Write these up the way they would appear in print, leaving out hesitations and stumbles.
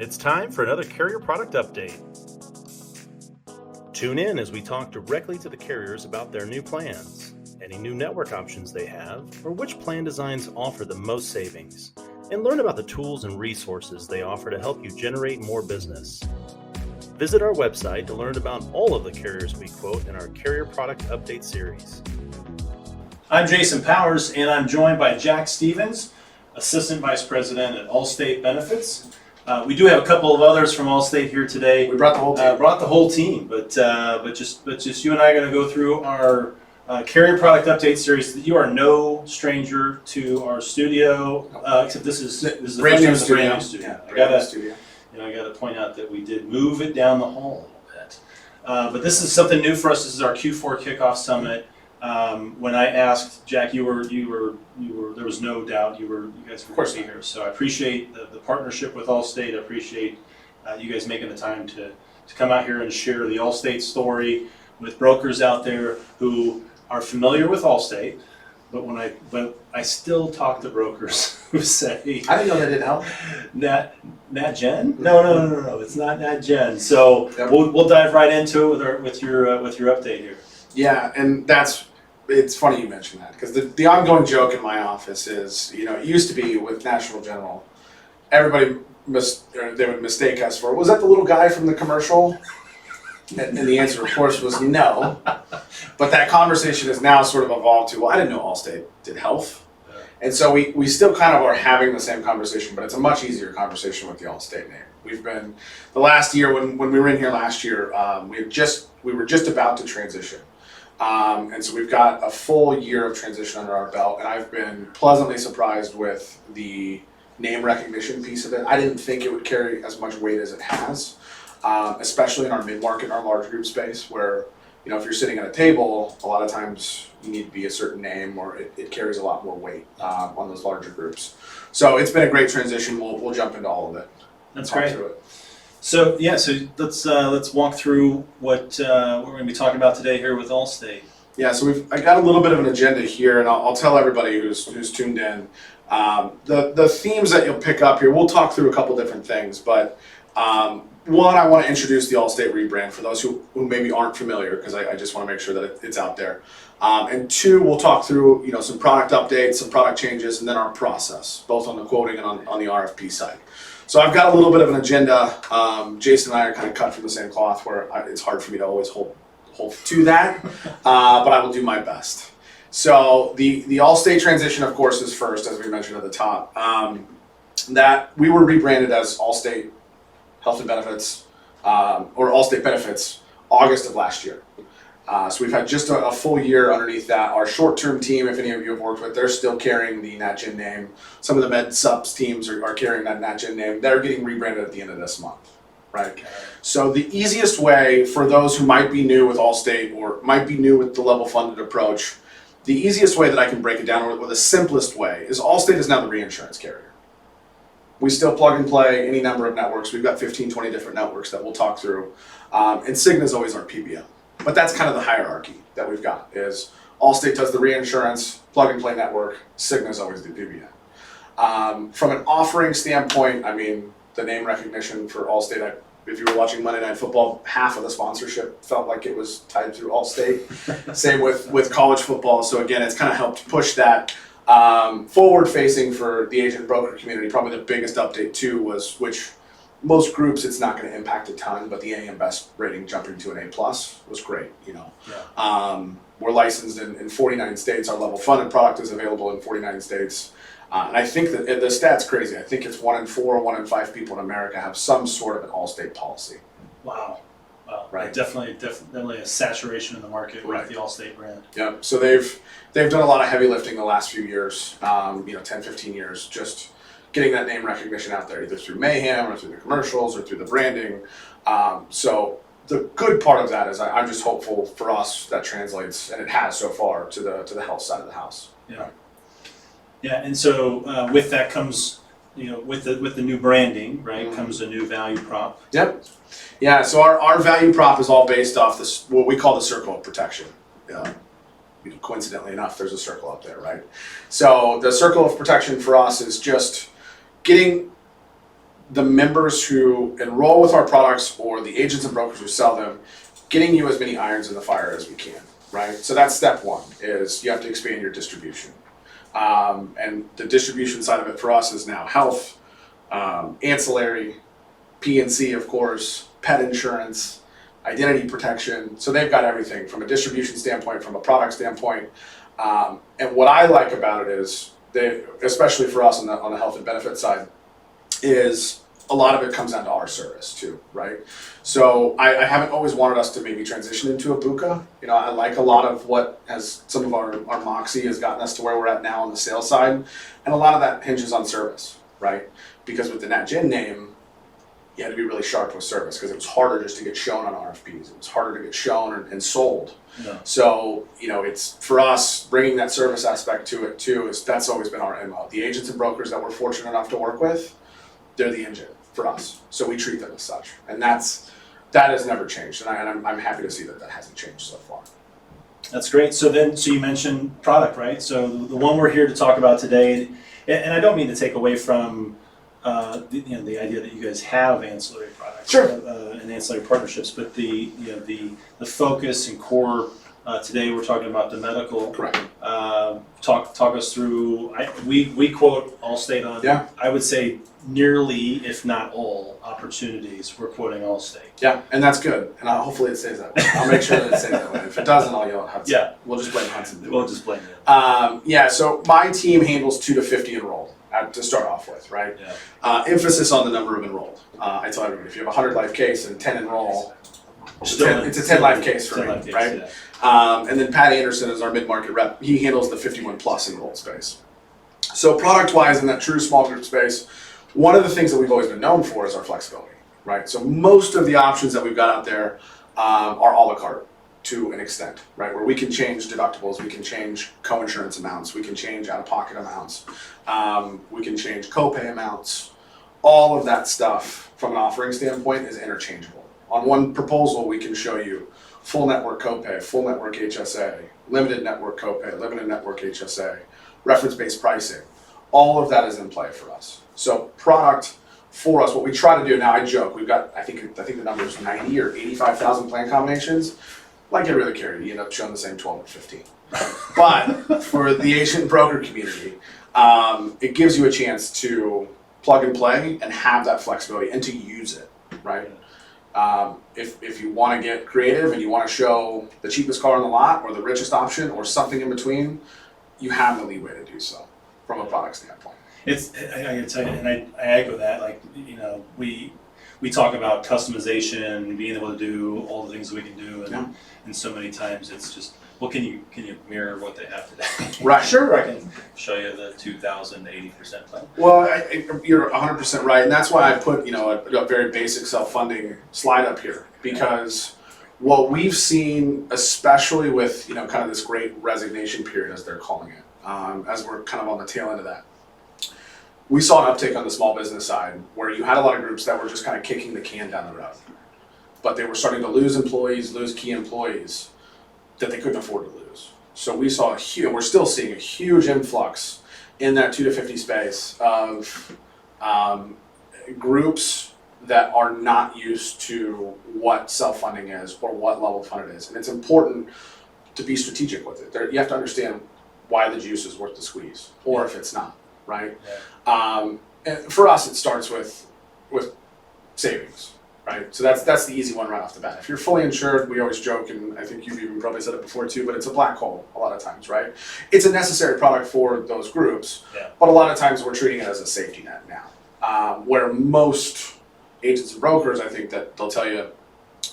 It's time for another carrier product update. Tune in as we talk directly to the carriers about their new plans, any new network options they have, or which plan designs offer the most savings, and learn about the tools and resources they offer to help you generate more business. Visit our website to learn about all of the carriers we quote in our Carrier Product Update series. I'm Jason Powers, and I'm joined by Jack Stevens, Assistant Vice President at Allstate Benefits. We do have a couple of others from Allstate here today. We brought the whole team. But just you and I are going to go through our Carrier Product Update series. You are no stranger to our studio, except this is the brand first new time studio. it's a brand new studio. Yeah, brand new studio. I got to point out that we did move it down the hall a little bit. But this is something new for us. This is our Q4 Kickoff Summit. When I asked Jack, you were. There was no doubt you guys were going to be here. So I appreciate the partnership with Allstate. I appreciate you guys making the time to come out here and share the Allstate story with brokers out there who are familiar with Allstate. But I still talk to brokers who say, I didn't know that didn't help. Nat Gen? No. It's not Nat Gen. So Yep. we'll dive right into it with your update here. Yeah, and it's funny you mentioned that because the ongoing joke in my office is, it used to be with National General, everybody they would mistake us for, was that the little guy from the commercial? And the answer, of course, was no. But that conversation has now sort of evolved to, well, I didn't know Allstate did health. And so we still kind of are having the same conversation, but it's a much easier conversation with the Allstate name. We've been, the last year, when we were in here last year, we were just about to transition. And so we've got a full year of transition under our belt, and I've been pleasantly surprised with the name recognition piece of it. I didn't think it would carry as much weight as it has, especially in our mid-market and our large group space where, if you're sitting at a table, a lot of times you need to be a certain name or it carries a lot more weight on those larger groups. So it's been a great transition. We'll jump into all of it. That's great. So let's walk through what we're going to be talking about today here with Allstate. Yeah, so I got a little bit of an agenda here, and I'll tell everybody who's tuned in. The themes that you'll pick up here, we'll talk through a couple different things, but one, I want to introduce the Allstate rebrand for those who maybe aren't familiar, because I just want to make sure that it's out there. And two, we'll talk through some product updates, some product changes, and then our process, both on the quoting and on the RFP side. So I've got a little bit of an agenda. Jason and I are kind of cut from the same cloth where it's hard for me to always hold to that, but I will do my best. So the Allstate transition, of course, is first, as we mentioned at the top. That we were rebranded as Allstate Health and Benefits, or Allstate Benefits, August of last year. So we've had just a full year underneath that. Our short-term team, if any of you have worked with, they're still carrying the NatGen name. Some of the Med Subs teams are carrying that NatGen name. They're getting rebranded at the end of this month, right? Okay. So the easiest way for those who might be new with Allstate or might be new with the level-funded approach, the easiest way that I can break it down, or the simplest way, is Allstate is now the reinsurance carrier. We still plug and play any number of networks. We've got 15, 20 different networks that we'll talk through. And Cigna is always our PBM. But that's kind of the hierarchy that we've got, is Allstate does the reinsurance, plug and play network, Cigna is always the PBM. From an offering standpoint, the name recognition for Allstate, if you were watching Monday Night Football, half of the sponsorship felt like it was tied through Allstate. Same with college football. So again, it's kind of helped push that forward-facing for the agent broker community. Probably the biggest update too was, which most groups it's not going to impact a ton, but the AM Best rating jumping to an A+ was great. Yeah. We're licensed in 49 states. Our level funded product is available in 49 states. And I think that the stat's crazy. I think it's 1 in 4, 1 in 5 people in America have some sort of an Allstate policy. Wow. Right. Definitely a saturation in the market with right. the Allstate brand. Yep. So they've done a lot of heavy lifting the last few years, 10, 15 years, just getting that name recognition out there, either through Mayhem or through the commercials or through the branding. So the good part of that is I'm just hopeful for us that translates, and it has so far, to the health side of the house. Yeah. Yeah, and so with that comes, with the new branding, right, mm-hmm. comes a new value prop. Yep. Yeah. So our value prop is all based off this, what we call the circle of protection. Coincidentally enough, there's a circle up there, right? So the circle of protection for us is just getting the members who enroll with our products or the agents and brokers who sell them, getting you as many irons in the fire as we can, right? So that's step one, is you have to expand your distribution. And the distribution side of it for us is now health, ancillary, P&C, of course, pet insurance, identity protection. So they've got everything from a distribution standpoint, from a product standpoint. And what I like about it is, they, especially for us on the health and benefits side, is a lot of it comes down to our service too, right? So I haven't always wanted us to maybe transition into a BUCA. You know, I like a lot of what has some of our moxie has gotten us to where we're at now on the sales side. And a lot of that hinges on service, right? Because with the NatGen name, you had to be really sharp with service because it was harder just to get shown on RFPs. It was harder to get shown and sold. Yeah. So, you know, it's for us bringing that service aspect to it too, is that's always been our MO. The agents and brokers that we're fortunate enough to work with, they're the engine for us. So we treat them as such. And that has never changed. And I'm happy to see that hasn't changed so far. That's great. So you mentioned product, right? So the one we're here to talk about today, and I don't mean to take away from the idea that you guys have ancillary products, sure, and ancillary partnerships, but the focus and core today we're talking about the medical. Correct. Talk us through. We quote Allstate on. Yeah. I would say nearly, if not all, opportunities we're quoting Allstate. Yeah, and that's good. And hopefully it stays that way. I'll make sure that it stays that way. If it doesn't, I'll yell at Hudson. Yeah. We'll just blame Hudson. We'll just blame you. Yeah. So my team handles 2 to 50 enrolled to start off with, right? Yeah. Emphasis on the number of enrolled. I tell everybody, if you have a 100 life case and 10 enroll, it's a 10 life case for me, right? Yeah. And then Pat Anderson is our mid-market rep. He handles the 51 plus enrolled space. So product-wise in that true small group space, one of the things that we've always been known for is our flexibility, right? So most of the options that we've got out there are a la carte to an extent, right? Where we can change deductibles, we can change co-insurance amounts, we can change out-of-pocket amounts, we can change copay amounts. All of that stuff from an offering standpoint is interchangeable. On one proposal, we can show you full network copay, full network HSA, limited network copay, limited network HSA, reference-based pricing. All of that is in play for us. So product for us, what we try to do now, I joke, we've got, I think the number is 90 or 85,000 plan combinations. Like every other carrier, you end up showing the same 12 or 15. But for the agent and broker community, it gives you a chance to plug and play and have that flexibility and to use it, right? If you want to get creative and you want to show the cheapest car on the lot or the richest option or something in between, you have the leeway to do so from a product standpoint. I can tell you, and I echo that. Like, you know, we talk about customization, being able to do all the things we can do, and so many times it's just, well, can you mirror what they have today? Right. Sure, I can show you the 2,080% plan. Well, you're 100% right, and that's why I put a very basic self-funding slide up here, because what we've seen, especially with kind of this great resignation period, as they're calling it, as we're kind of on the tail end of that, we saw an uptick on the small business side where you had a lot of groups that were just kind of kicking the can down the road, but they were starting to lose employees, lose key employees that they couldn't afford to lose. So we saw we're still seeing a huge influx in that 2 to 50 space of groups that are not used to what self-funding is or what level of fund it is. And it's important to be strategic with it. You have to understand why the juice is worth the squeeze, or if it's not, right? Yeah. And for us, it starts with savings, right? So that's the easy one right off the bat. If you're fully insured, we always joke, and I think you've even probably said it before too, but it's a black hole a lot of times, right? It's a necessary product for those groups, but a lot of times we're treating it as a safety net now, where most agents and brokers, I think that they'll tell you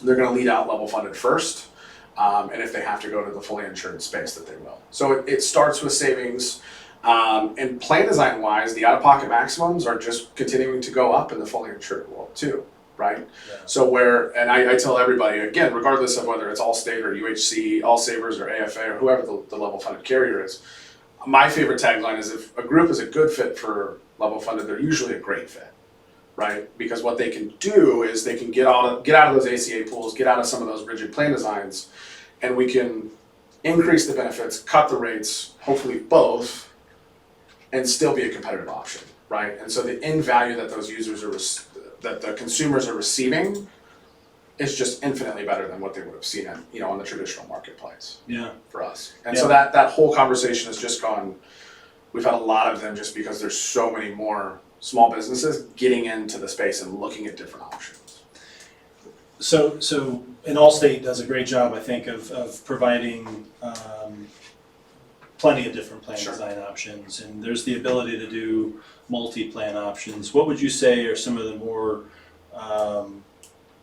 they're going to lead out level funded first, and if they have to go to the fully insured space, that they will. So it starts with savings. And plan design wise, the out-of-pocket maximums are just continuing to go up in the fully insured world too, right? Yeah. So and I tell everybody, again, regardless of whether it's Allstate or UHC, Allsavers or AFA or whoever the level funded carrier is, my favorite tagline is if a group is a good fit for level funded, they're usually a great fit, right? Because what they can do is they can get out of those ACA pools, get out of some of those rigid plan designs, and we can increase the benefits, cut the rates, hopefully both, and still be a competitive option, right? And so the end value that those users the consumers are receiving is just infinitely better than what they would have seen in, on the traditional marketplace. Yeah. For us. And so that whole conversation has just gone, we've had a lot of them just because there's so many more small businesses getting into the space and looking at different options. So and Allstate does a great job, I think, of providing plenty of different plan design options, and there's the ability to do multi-plan options. What would you say are some of the more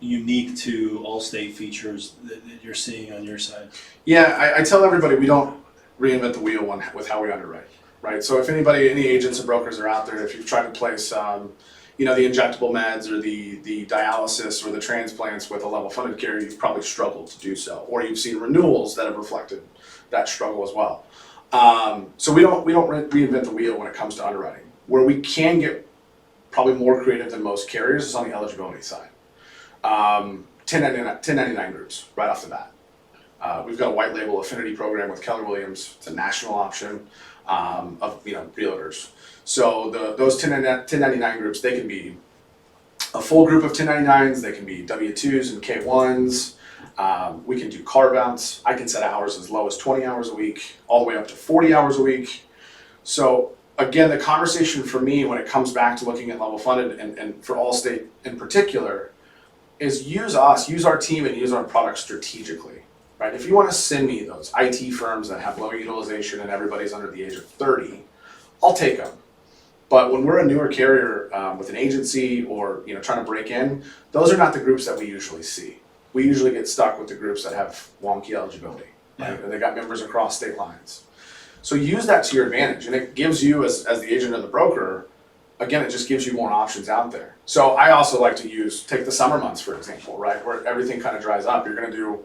unique to Allstate features that you're seeing on your side? Yeah, I tell everybody we don't reinvent the wheel with how we underwrite, right? So if any agents or brokers are out there, if you've tried to place, the injectable meds or the dialysis or the transplants with a level funded carrier, you've probably struggled to do so, or you've seen renewals that have reflected that struggle as well. So we don't reinvent the wheel when it comes to underwriting. Where we can get probably more creative than most carriers is on the eligibility side. 1099 groups right off the bat. We've got a white label affinity program with Keller Williams. It's a national option of realtors. So those 1099 groups, they can be a full group of 1099s. They can be W-2s and K-1s. We can do carve-outs. I can set hours as low as 20 hours a week, all the way up to 40 hours a week. So again, the conversation for me when it comes back to looking at level funded and for Allstate in particular is use our team and use our product strategically, right? If you want to send me those IT firms that have low utilization and everybody's under the age of 30, I'll take them. But when we're a newer carrier with an agency or trying to break in, those are not the groups that we usually see. We usually get stuck with the groups that have wonky eligibility, right? Or they got members across state lines. So use that to your advantage, and it gives you as the agent or the broker, again, it just gives you more options out there. So I also like to take the summer months, for example, right? Where everything kind of dries up. You're gonna do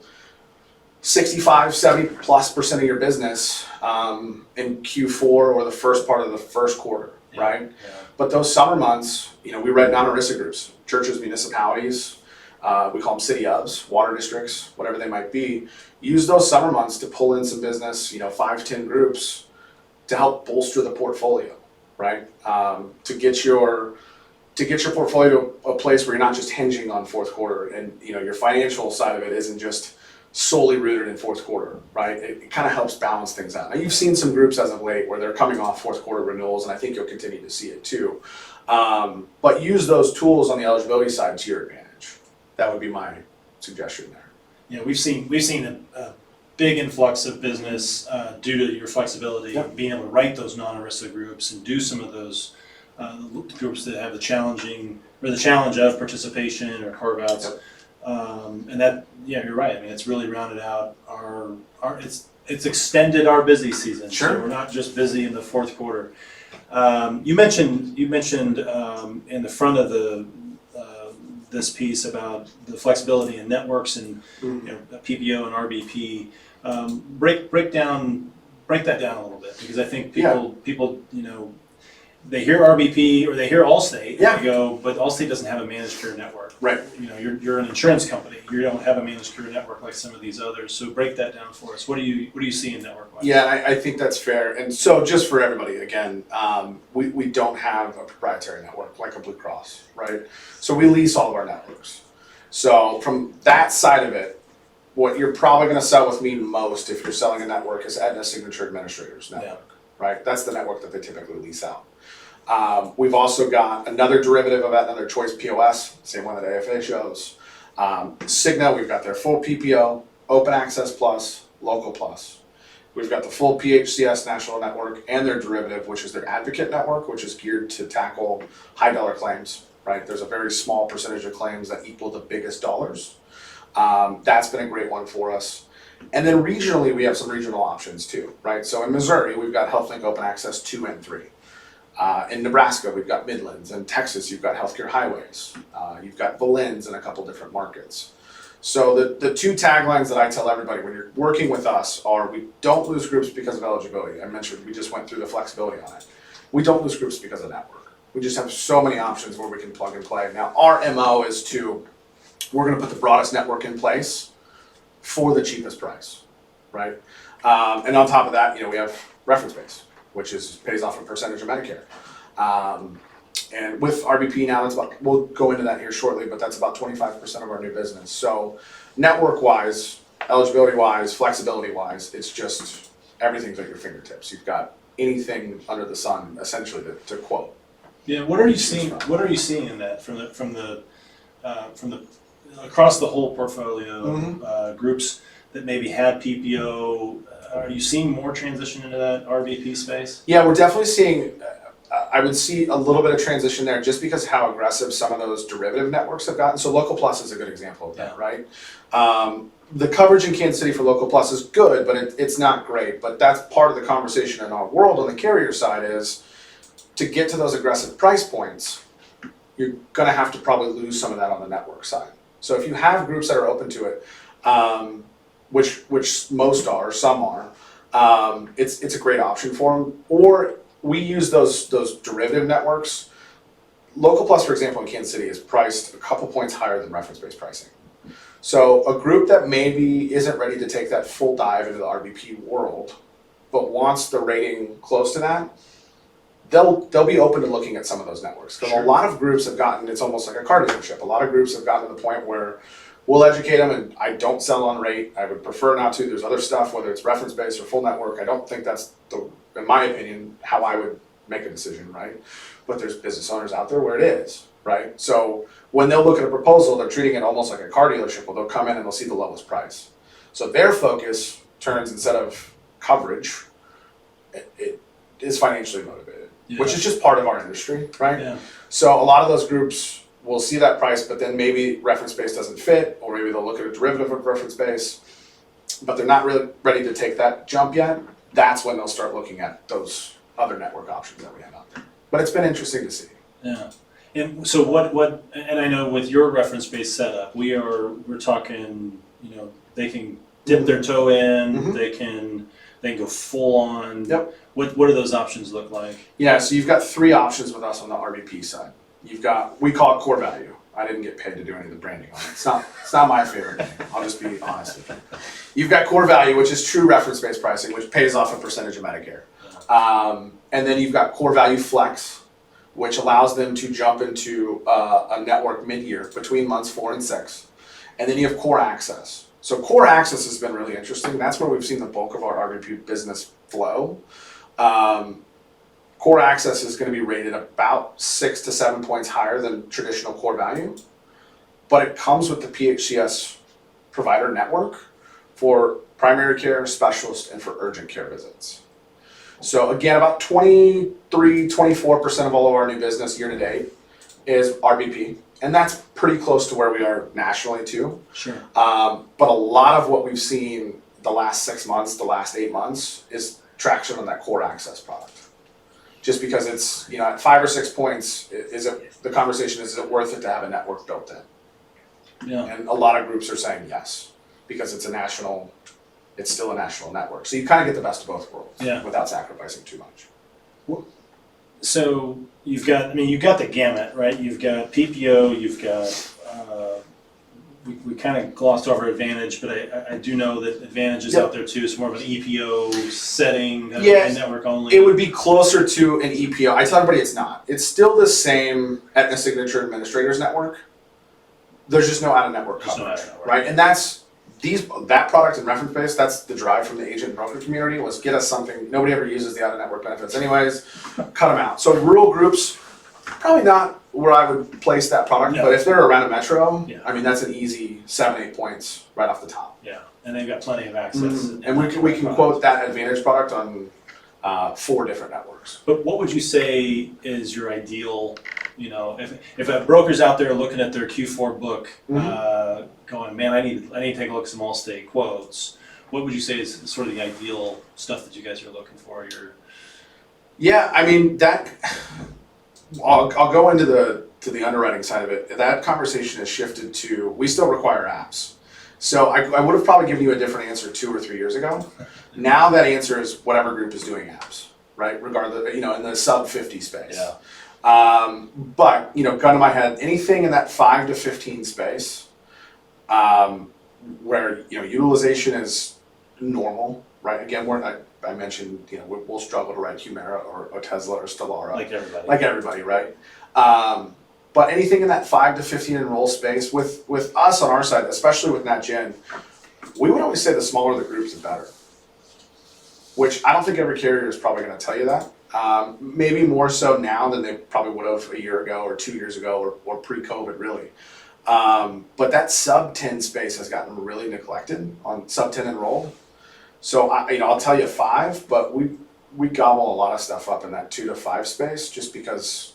65, 70+% of your business in Q4 or the first part of the first quarter, right? Yeah. But those summer months, we write non-ERISA groups, churches, municipalities, we call them city hubs, water districts, whatever they might be. Use those summer months to pull in some business, 5, 10 groups to help bolster the portfolio, right? To get your portfolio to a place where you're not just hinging on fourth quarter, and your financial side of it isn't just solely rooted in fourth quarter, right? It kind of helps balance things out. Now you've seen some groups as of late where they're coming off fourth quarter renewals, and I think you'll continue to see it too. But use those tools on the eligibility side to your advantage. That would be my suggestion there. Yeah, we've seen a big influx of business due to your flexibility, being able to write those non-ERISA groups and do some of those groups that have the challenge of participation or carve-outs. And that, you're right. I mean, it's really rounded out it's extended our busy season. Sure. So we're not just busy in the fourth quarter. You mentioned in the front of this piece about the flexibility in networks and PPO and RBP. Break that down a little bit, because I think people they hear RBP or they hear Allstate and they go, but Allstate doesn't have a managed care network. Right. You're an insurance company. You don't have a managed care network like some of these others. So break that down for us. What do you see in network-wise? Yeah, I think that's fair. And so just for everybody, again, we don't have a proprietary network like a Blue Cross, right? So we lease all of our networks. So from that side of it, what you're probably going to sell with me most if you're selling a network is Aetna Signature Administrators network, right? That's the network that they typically lease out. We've also got another derivative of that, another Choice POS, same one that AFA shows. Cigna, we've got their full PPO, Open Access Plus, Local Plus. We've got the full PHCS National Network and their derivative, which is their Advocate Network, which is geared to tackle high dollar claims, right? There's a very small percentage of claims that equal the biggest dollars. That's been a great one for us. And then regionally, we have some regional options too, right? So in Missouri, we've got HealthLink Open Access 2 and 3. In Nebraska, we've got Midlands. In Texas, you've got Healthcare Highways. You've got Valens in a couple different markets. So the two taglines that I tell everybody when you're working with us are, we don't lose groups because of eligibility. I mentioned we just went through the flexibility on it. We don't lose groups because of network. We just have so many options where we can plug and play. Now, our MO is we're going to put the broadest network in place for the cheapest price, right? And on top of that, we have reference base, which pays off a percentage of Medicare. And with RBP now, it's about, we'll go into that here shortly, but that's about 25% of our new business. So network-wise, eligibility-wise, flexibility-wise, it's just everything's at your fingertips. You've got anything under the sun, essentially, to quote. Yeah, what are you seeing? What are you seeing in that from the across the whole portfolio? Groups that maybe had PPO. Are you seeing more transition into that RBP space? Yeah, we're definitely seeing. I would see a little bit of transition there, just because how aggressive some of those derivative networks have gotten. So Local Plus is a good example of that, right? The coverage in Kansas City for Local Plus is good, but it's not great. But that's part of the conversation in our world on the carrier side is, to get to those aggressive price points, you're gonna have to probably lose some of that on the network side. So if you have groups that are open to it, which most are, some are, it's a great option for them. Or we use those derivative networks. Local Plus, for example, in Kansas City is priced a couple points higher than reference-based pricing. So a group that maybe isn't ready to take that full dive into the RBP world, but wants the rating close to that, they'll be open to looking at some of those networks. Because a lot of groups have gotten, it's almost like a car dealership. A lot of groups have gotten to the point where we'll educate them, and I don't sell on rate. I would prefer not to. There's other stuff, whether it's reference-based or full network. I don't think that's, in my opinion, how I would make a decision, right? But there's business owners out there where it is, right? So when they'll look at a proposal, they're treating it almost like a car dealership, where they'll come in and they'll see the lowest price. So their focus turns, instead of coverage, it is financially motivated, which is just part of our industry, right? Yeah. So a lot of those groups will see that price, but then maybe reference base doesn't fit, or maybe they'll look at a derivative of reference base, but they're not really ready to take that jump yet. That's when they'll start looking at those other network options that we have out there. But it's been interesting to see. Yeah. And so what and I know with your reference-based setup, we're talking, they can dip their toe in, they can go full on. Yep. What do those options look like? Yeah, so you've got three options with us on the RBP side. You've got, we call it core value. I didn't get paid to do any of the branding on it. It's not my favorite name. I'll just be honest with you. You've got core value, which is true reference-based pricing, which pays off a percentage of Medicare. And then you've got core value flex, which allows them to jump into a network mid-year between months 4 and 6. And then you have core access. So core access has been really interesting. That's where we've seen the bulk of our RVP business flow. Core access is going to be rated about 6 to 7 points higher than traditional core value, but it comes with the PHCS provider network for primary care, specialist, and for urgent care visits. So again, about 23-24% of all of our new business year to date is RBP, and that's pretty close to where we are nationally too. Sure. But a lot of what we've seen the last 6 months, the last 8 months, is traction on that core access product. Just because it's, at 5 or 6 points, the conversation is it worth it to have a network built in? Yeah. And a lot of groups are saying yes, because it's still a national network. So you kind of get the best of both worlds without sacrificing too much. So you've got the gamut, right? You've got PPO, you've got, we kind of glossed over Advantage, but I do know that Advantage is out there too. It's more of an EPO setting, network only. It would be closer to an EPO. I tell everybody it's not. It's still the same Aetna Signature Administrators Network. There's just no out-of-network coverage, right? And that's that product and reference base. That's the drive from the agent and broker community, was get us something. Nobody ever uses the out-of-network benefits anyways. Cut them out. So rural groups, probably not where I would place that product, but if they're around a metro, that's an easy 7-8 points right off the top. Yeah, and they've got plenty of access. And we can quote that Advantage product on 4 different networks. But what would you say is your ideal, if a broker's out there looking at their Q4 book, going, man, I need to take a look at some Allstate quotes, what would you say is sort of the ideal stuff that you guys are looking for? I'll go into the underwriting side of it. That conversation has shifted to, we still require apps. So I would have probably given you a different answer 2 or 3 years ago. Now that answer is whatever group is doing apps, right? Regardless, in the sub 50 space. Yeah. But gun to my head, anything in that 5 to 15 space, where utilization is normal, right? Again, I mentioned we'll struggle to write Humira or Otezla or Stelara, like everybody, right? But anything in that 5 to 15 enroll space, with us on our side, especially with Nat Gen, we would always say the smaller the groups, the better. Which I don't think every carrier is probably going to tell you that. Maybe more so now than they probably would have a year ago or 2 years ago or pre-COVID, really. But that sub 10 space has gotten really neglected on sub 10 enrolled. So I'll tell you 5, but we gobble a lot of stuff up in that 2 to 5 space just because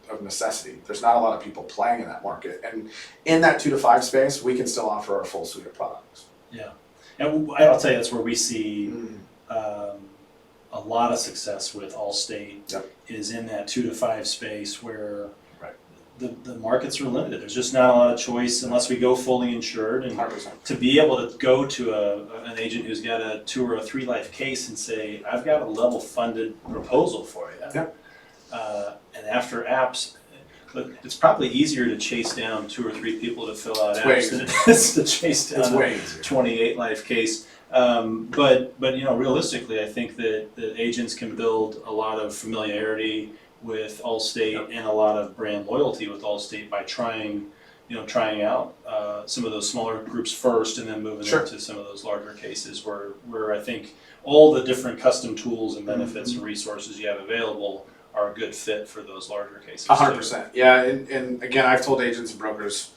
of necessity. There's not a lot of people playing in that market, and in that 2 to 5 space, we can still offer our full suite of products. Yeah, and I'll tell you that's where we see a lot of success with Allstate. Yep. Is in that 2 to 5 space where Right. the markets are limited. There's just not a lot of choice unless we go fully insured, and 100%. to be able to go to an agent who's got a 2 or a 3 life case and say, I've got a level funded proposal for you. Yep. And after apps, it's probably easier to chase down 2 or 3 people to fill out It's way apps than it is to chase It's down way a easier. 28 life case. But realistically, I think that agents can build a lot of familiarity with Allstate and a lot of brand loyalty with Allstate by trying out some of those smaller groups first, and then moving Sure. into some of those larger cases where I think all the different custom tools and benefits and resources you have available are a good fit for those larger cases. 100%. Yeah, and again, I've told agents and brokers,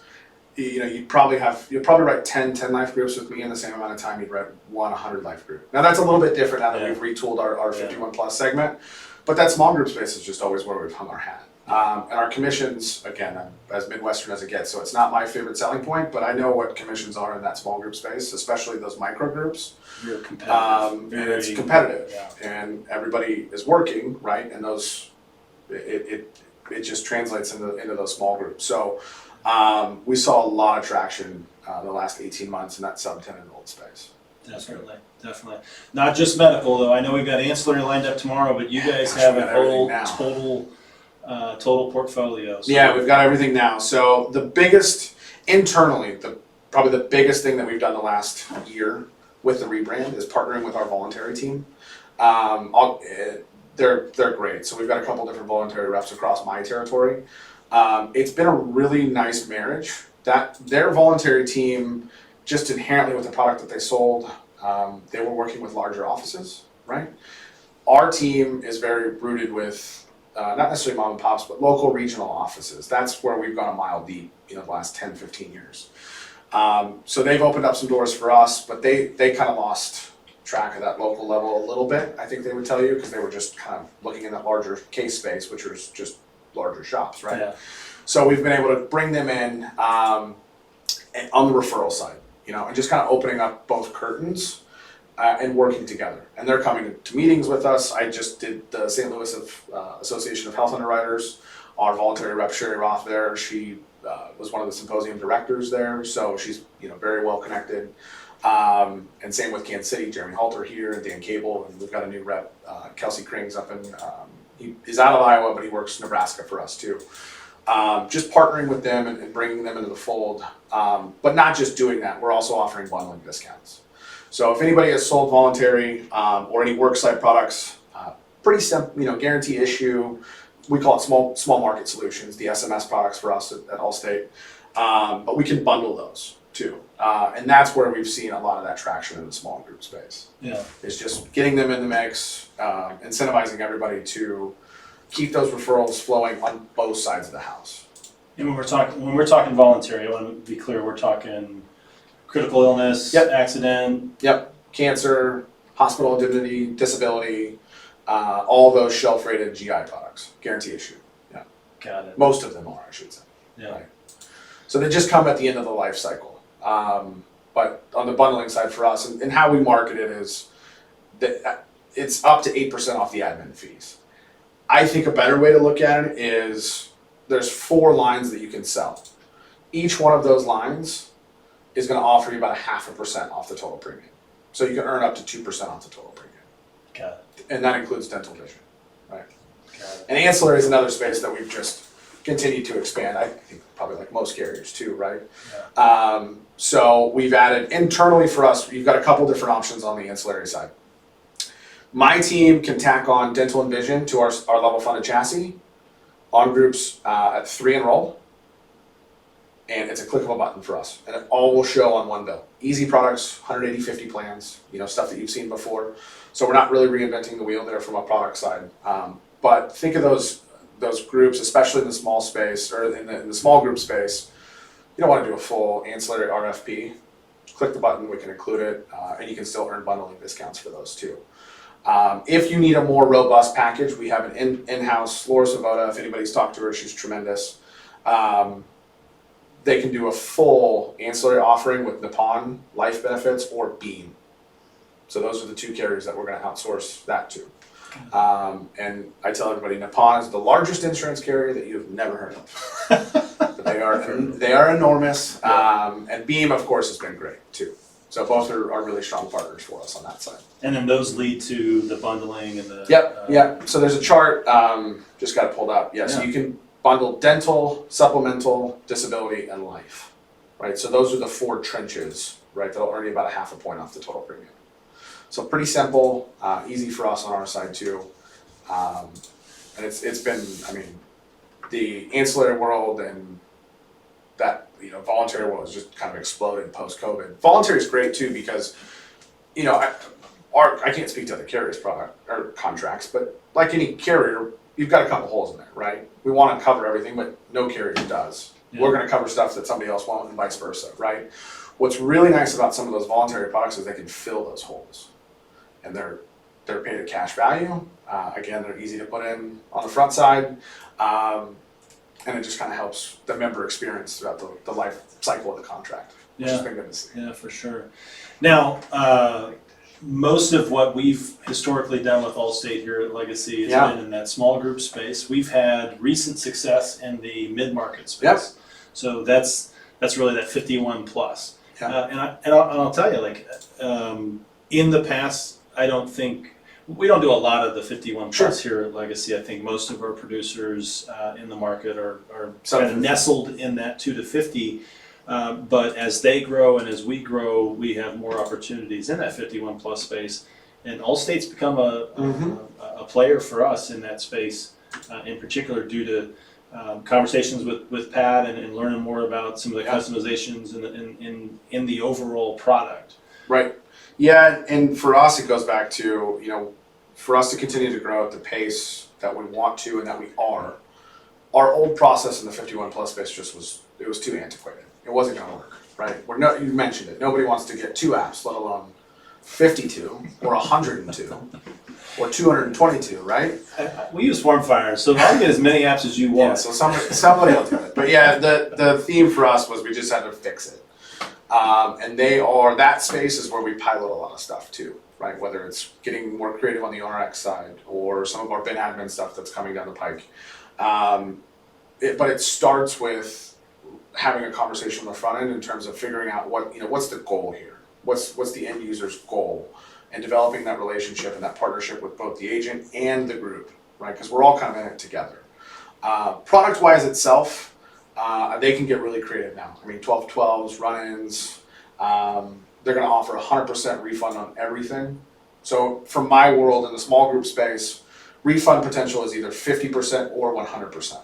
you'll probably write 10 life groups with me in the same amount of time you'd write 100 life group. Now that's a little bit different now that we've retooled our 51 plus segment, but that small group space is just always where we've hung our hat. And our commissions, again, I'm as Midwestern as it gets, so it's not my favorite selling point, but I know what commissions are in that small group space, especially those micro groups. You're competitive. And it's competitive, Yeah. and everybody is working, right? And it just translates into those small groups. So we saw a lot of traction the last 18 months in that sub 10 enrolled space. Definitely. Not just medical though. I know we've got ancillary lined up tomorrow, but you guys have we a got everything whole now. total portfolio. So Yeah, we've got everything now. So the biggest, internally, probably the biggest thing that we've done the last year with the rebrand is partnering with our voluntary team. They're great. So we've got a couple different voluntary reps across my territory. It's been a really nice marriage. That their voluntary team, just inherently with the product that they sold, they were working with larger offices, right? Our team is very rooted with not necessarily mom and pops, but local regional offices. That's where we've gone a mile deep, the last 10, 15 years. So they've opened up some doors for us, but they kind of lost track of that local level a little bit, I think they would tell you, because they were just kind of looking in that larger case space, which was just larger shops, right? Yeah. So we've been able to bring them in on the referral side, and just kind of opening up both curtains and working together. And they're coming to meetings with us. I just did the St. Louis Association of Health Underwriters. Our voluntary rep, Sherry Roth there, she was one of the symposium directors there, so she's very well connected. And same with Kansas City, Jeremy Halter here, and Dan Cable, and we've got a new rep, Kelsey Krings up in, he's out of Iowa, but he works Nebraska for us too. Just partnering with them and bringing them into the fold, but not just doing that, we're also offering bundling discounts. So if anybody has sold voluntary or any worksite products, pretty simple, guarantee issue, we call it small market solutions, the SMS products for us at Allstate, but we can bundle those too. And that's where we've seen a lot of that traction in the small group space. Yeah. It's just getting them in the mix, incentivizing everybody to keep those referrals flowing on both sides of the house. And when we're talking voluntary, I want to be clear, we're talking critical illness, Yep. accident. Yep, cancer, hospital indemnity, disability, all those shelf-rated GI products, guarantee issue. Yeah, Got it. most of them are, I should say. Yeah. Right. So they just come at the end of the life cycle. But on the bundling side for us, and how we market it is that it's up to 8% off the admin fees. I think a better way to look at it is there's 4 lines that you can sell. Each one of those lines is going to offer you about 0.5% off the total premium. So you can earn up to 2% off the total premium. Got it. And that includes dental vision, right? Got it. And ancillary is another space that we've just continued to expand. I think probably like most carriers too, right? Yeah. So we've added internally for us, we've got a couple different options on the ancillary side. My team can tack on dental and vision to our level funded chassis. on groups at 3 enrolled, and it's a click of a button for us, and it all will show on one bill. Easy products, 180, 50 plans, stuff that you've seen before. So we're not really reinventing the wheel there from a product side. But think of those groups, especially in the small space or in the small group space. You don't want to do a full ancillary RFP. Click the button, we can include it, and you can still earn bundling discounts for those too. If you need a more robust package, we have an in-house, Laura Savoda, if anybody's talked to her, she's tremendous. They can do a full ancillary offering with Nippon Life Benefits or Beam. So those are the 2 carriers that we're going to outsource that to. And I tell everybody, Nippon is the largest insurance carrier that you've never heard of. But they are enormous. And Beam, of course, has been great too. So both are really strong partners for us on that side. And then those lead to the bundling and the. Yep. So there's a chart, just got it pulled up. So you can bundle dental, supplemental, disability, and life, right? So those are the 4 trenches, right? That'll earn you about a 0.5 point off the total premium. So pretty simple, easy for us on our side too. And it's been, the ancillary world and that, voluntary world has just kind of exploded post-COVID. Voluntary is great too because, I can't speak to other carriers' product or contracts, but like any carrier, you've got a couple holes in there, right? We want to cover everything, but no carrier does. Yeah. We're going to cover stuff that somebody else won't and vice versa, right? What's really nice about some of those voluntary products is they can fill those holes. And they're paid a cash value. Again, they're easy to put in on the front side. And it just kind of helps the member experience throughout the life cycle of the contract, which has been good to see. Yeah, for sure. Now, most of what we've historically done with Allstate here at Legacy has been in that small group space. We've had recent success in the mid-market space. Yep. So that's really that 51 plus. Yeah. And I'll tell you, in the past, I don't think we don't do a lot of the 51 plus here at Legacy. I think most of our producers in the market are kind of nestled in that 2 to 50. But as they grow and as we grow, we have more opportunities in that 51 plus space. And Allstate's become a player for us in that space, in particular due to conversations with Pat and learning more about some of the customizations in the overall product. Right. Yeah, and for us, it goes back to, for us to continue to grow at the pace that we want to and that we are, our old process in the 51 plus space it was too antiquated. It wasn't going to work, right? You mentioned it. Nobody wants to get 2 apps, let alone 52 or 102 or 222, right? We use FormFire, so I'll get as many apps as you want. Yeah, so somebody will do it. But yeah, the theme for us was we just had to fix it. And that space is where we pilot a lot of stuff too, right? Whether it's getting more creative on the RX side or some of our bin admin stuff that's coming down the pike. But it starts with having a conversation on the front end in terms of figuring out what's the goal here? What's the end user's goal? And developing that relationship and that partnership with both the agent and the group, right? Because we're all kind of in it together. Product-wise itself, they can get really creative now. 12-12s, run-ins, they're going to offer 100% refund on everything. So from my world in the small group space, refund potential is either 50% or 100%.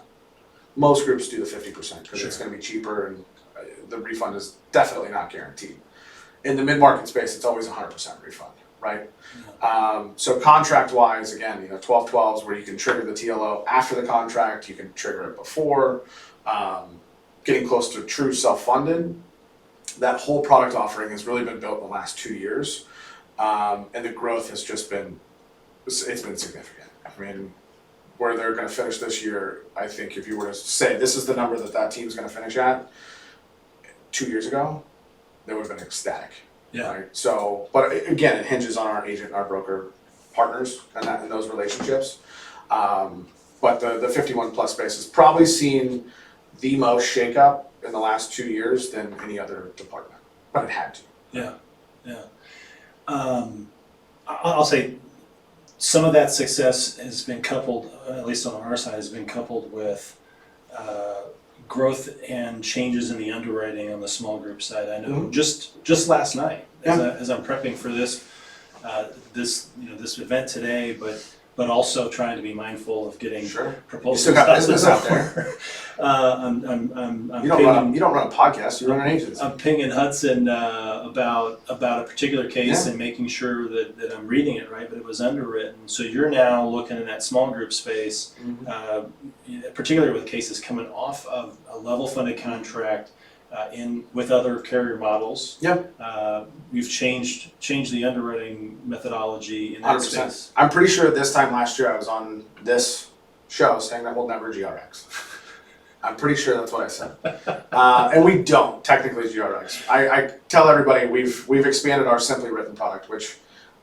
Most groups do the 50% because it's going to be cheaper and the refund is definitely not guaranteed. In the mid-market space, it's always 100% refund, right? So contract-wise, again, 12-12s where you can trigger the TLO after the contract, you can trigger it before, getting close to true self-funded. That whole product offering has really been built in the last 2 years, and the growth has just been, it's been significant. Where they're going to finish this year, I think if you were to say this is the number that team's going to finish at, 2 years ago, they would have been ecstatic. Yeah. Right? So, but again, it hinges on our agent and our broker partners and those relationships. But the 51 plus space has probably seen the most shakeup in the last 2 years than any other department, but it had to. Yeah. I'll say some of that success has been coupled, at least on our side, has been coupled with growth and changes in the underwriting on the small group side. I know just last night, as I'm prepping for this event today, but but also trying to be mindful of getting Sure. proposals. You still got out business the out there. door. I'm You don't run a podcast. You run an agency. I'm pinging Hudson about a particular case Yeah. and making sure that I'm reading it right, but it was underwritten. So you're now looking in that small group space, particularly with cases coming off of a level funded contract in with other carrier models. Yep. We've changed the underwriting methodology in that 100%. space. I'm pretty sure this time last year I was on this show saying that we'll never GRX. I'm pretty sure that's what I said. And we don't technically GRX. I tell everybody we've expanded our Simply Written product, which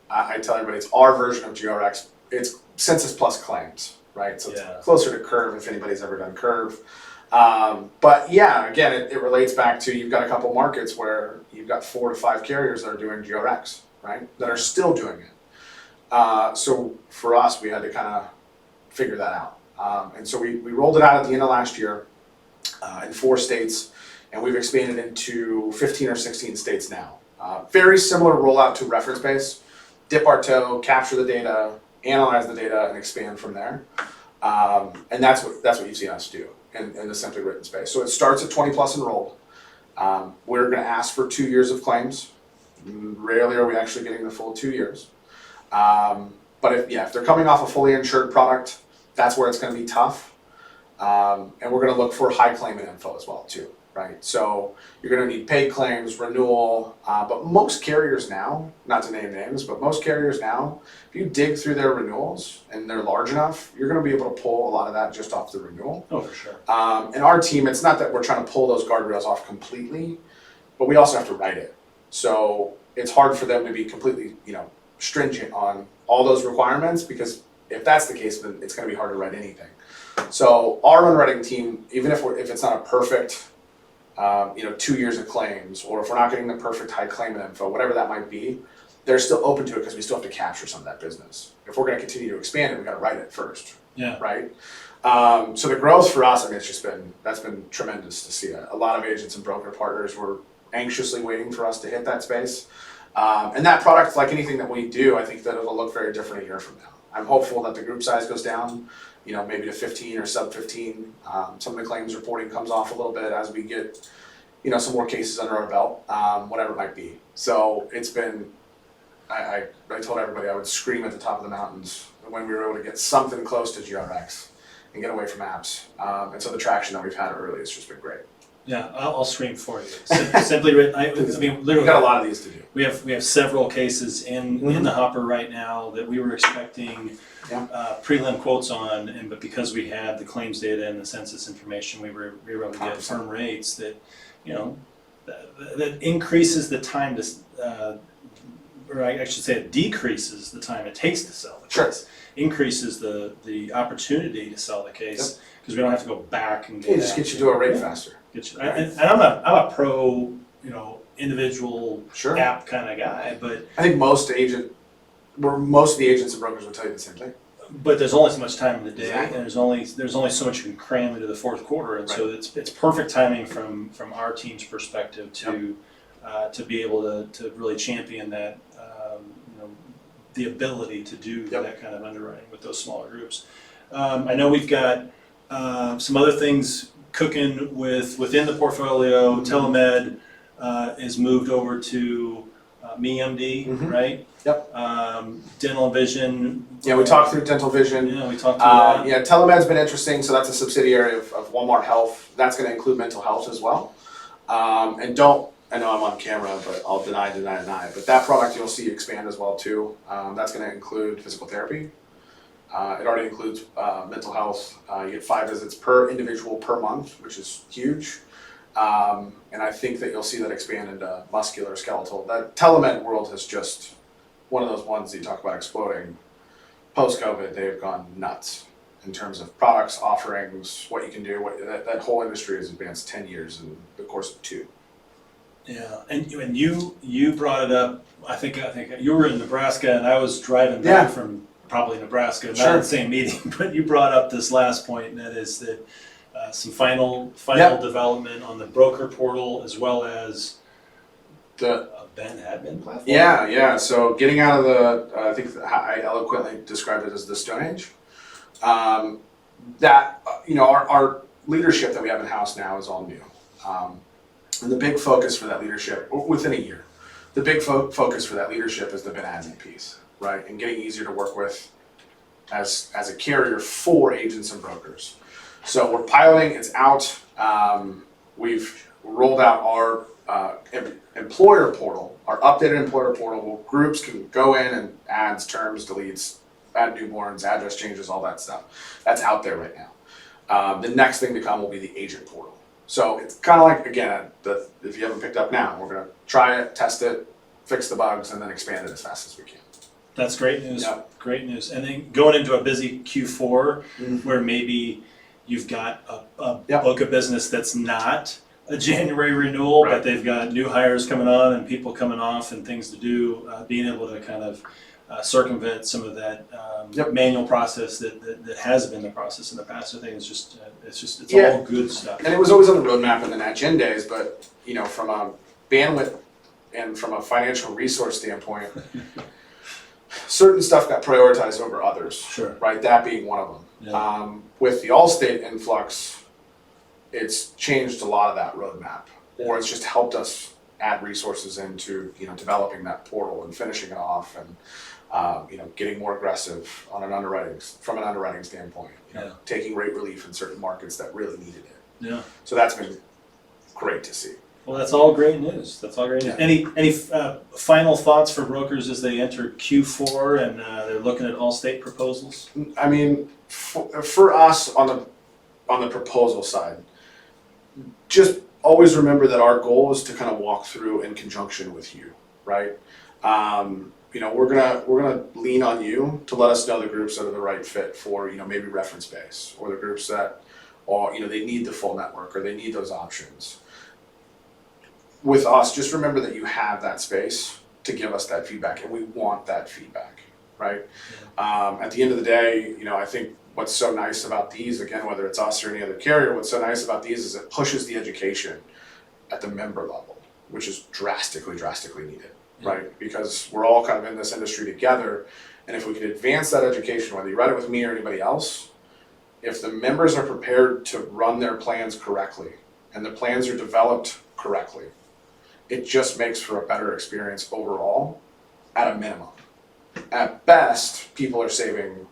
I tell everybody it's our version of GRX. It's census plus claims, right? So it's closer to Curve if anybody's ever done Curve. But yeah, again, it relates back to you've got a couple markets where you've got 4 to 5 carriers that are doing GRX, right? That are still doing it. So for us, we had to kind of figure that out. And so we rolled it out at the end of last year in 4 states, and we've expanded into 15 or 16 states now. Very similar rollout to reference base. Dip our toe, capture the data, analyze the data, and expand from there. And that's what you've seen us do in the Simply Written space. So it starts at 20 plus enrolled. We're going to ask for 2 years of claims. Rarely are we actually getting the full 2 years. But if they're coming off a fully insured product, that's where it's going to be tough. And we're going to look for high claimant info as well too, right? So you're going to need paid claims, renewal, but most carriers now, not to name names, but most carriers now, if you dig through their renewals and they're large enough, you're going to be able to pull a lot of that just off the renewal. Oh, for sure. And our team, it's not that we're trying to pull those guardrails off completely, but we also have to write it. So it's hard for them to be completely, stringent on all those requirements, because if that's the case, then it's going to be hard to write anything. So our underwriting team, even if it's not a perfect, 2 years of claims, or if we're not getting the perfect high claimant info, whatever that might be, they're still open to it because we still have to capture some of that business. If we're going to continue to expand it, we got to write it first. Yeah. Right. So the growth for us, that's been tremendous to see. A lot of agents and broker partners were anxiously waiting for us to hit that space. And that product, like anything that we do, I think that it'll look very different a year from now. I'm hopeful that the group size goes down, maybe to 15 or sub 15. Some of the claims reporting comes off a little bit as we get, some more cases under our belt, whatever it might be. So it's been, I told everybody I would scream at the top of the mountains when we were able to get something close to GRX and get away from apps. And so the traction that we've had early has just been great. Yeah, I'll scream for you. Simply Written. I mean, literally, We've got a lot of these to do. We have several cases in the hopper right now that we were expecting prelim quotes on, but because we had the claims data and the census information, we were able to get 100%. firm rates that that increases the time to, or I should say, it decreases the time it takes to sell the case. Increases the opportunity to sell the case because we don't have to go back and Just get you to a rate faster. And I'm a pro, individual app kind of guy, but I think most of the agents and brokers will tell you the same thing. But there's only so much time in the day, Exactly. and there's only so much you can cram into the fourth quarter, and so it's perfect timing from our team's perspective to be able to really champion that the ability to do that kind of underwriting with those smaller groups. I know we've got some other things cooking within the portfolio. Telemed is moved over to MeMD, right? Yep. Dental and vision. Yeah, we talked through dental vision. Yeah, we talked through that. Telemed's been interesting. So that's a subsidiary of Walmart Health. That's going to include mental health as well. I know I'm on camera, but I'll deny. But that product you'll see expand as well too. That's going to include physical therapy. It already includes mental health. You get 5 visits per individual per month, which is huge. And I think that you'll see that expand into musculoskeletal. That telemed world is just one of those ones that you talk about exploding. Post-COVID, they've gone nuts in terms of products, offerings, what you can do. That whole industry has advanced 10 years in the course of 2. Yeah, and you brought it up. I think you were in Nebraska, and I was driving back from probably Nebraska, not in the same meeting. But you brought up this last point, and that is that some final development on the broker portal, as well as a Ben admin platform? Yeah. So getting out of the, I think I eloquently described it as the Stone Age. Our leadership that we have in house now is all new. And the big focus for that leadership, within a year, the big focus for that leadership is the Ben admin piece, right? And getting easier to work with as a carrier for agents and brokers. So we're piloting, it's out. We've rolled out our employer portal, our updated employer portal, where groups can go in and add terms, deletes, add newborns, address changes, all that stuff. That's out there right now. The next thing to come will be the agent portal. So it's kind of like, again, if you haven't picked up now, we're going to try it, test it, fix the bugs, and then expand it as fast as we can. That's great news. Yep. Great news. And then going into a busy Q4 where maybe you've got a book of business that's not a January renewal, Right. but they've got new hires coming on and people coming off and things to do, being able to kind of circumvent some of that manual process that has been the process in the past. I think it's all good stuff. And it was always on the roadmap in the NatGen days, but from a bandwidth and from a financial resource standpoint, certain stuff got prioritized over others. Sure. Right, that being one of them. Yeah. With the Allstate influx, it's changed a lot of that roadmap, or it's just helped us add resources into developing that portal and finishing it off, and getting more aggressive from an underwriting standpoint. Taking rate relief in certain markets that really needed it. Yeah. So that's been great to see. Well, that's all great news. That's all great news. Any final thoughts for brokers as they enter Q4 and they're looking at Allstate proposals? I mean, for us on the proposal side, just always remember that our goal is to kind of walk through in conjunction with you, right? We're gonna lean on you to let us know the groups that are the right fit for maybe reference base, or the groups that they need the full network or they need those options. With us, just remember that you have that space to give us that feedback, and we want that feedback, right? At the end of the day, I think what's so nice about these, again, whether it's us or any other carrier, what's so nice about these is it pushes the education at the member level, which is drastically needed, right? Because we're all kind of in this industry together, and if we can advance that education, whether you write it with me or anybody else, if the members are prepared to run their plans correctly, and the plans are developed correctly, it just makes for a better experience overall at a minimum. At best, people are saving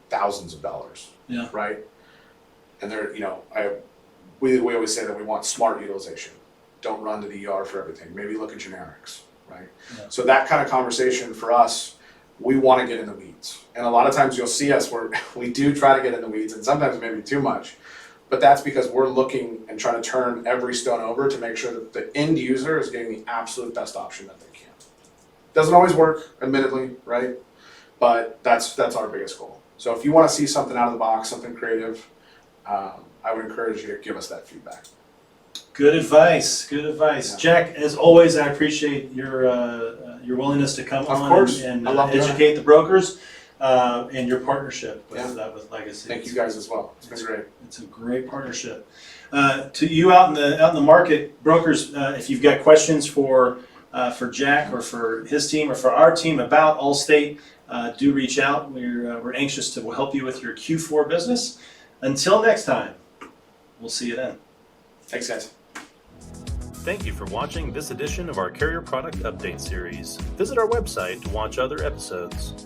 thousands of dollars, right? And they're, we always say that we want smart utilization. Don't run to the ER for everything. Maybe look at generics, right? Yeah. So that kind of conversation for us, we want to get in the weeds. And a lot of times you'll see us where we do try to get in the weeds, and sometimes maybe too much. But that's because we're looking and trying to turn every stone over to make sure that the end user is getting the absolute best option that they can. Doesn't always work, admittedly, right? But that's our biggest goal. So if you want to see something out of the box, something creative, I would encourage you to give us that feedback. Good advice. Good advice. Yeah. Jack, as always, I appreciate your willingness to come on and educate the brokers. And your partnership with Legacy. Thank you guys as well. It's been great. It's a great partnership. To you out in the market, brokers, if you've got questions for Jack or for his team or for our team about Allstate, do reach out. We're anxious to help you with your Q4 business. Until next time, we'll see you then. Thanks, guys. Thank you for watching this edition of our Carrier Product Update Series. Visit our website to watch other episodes.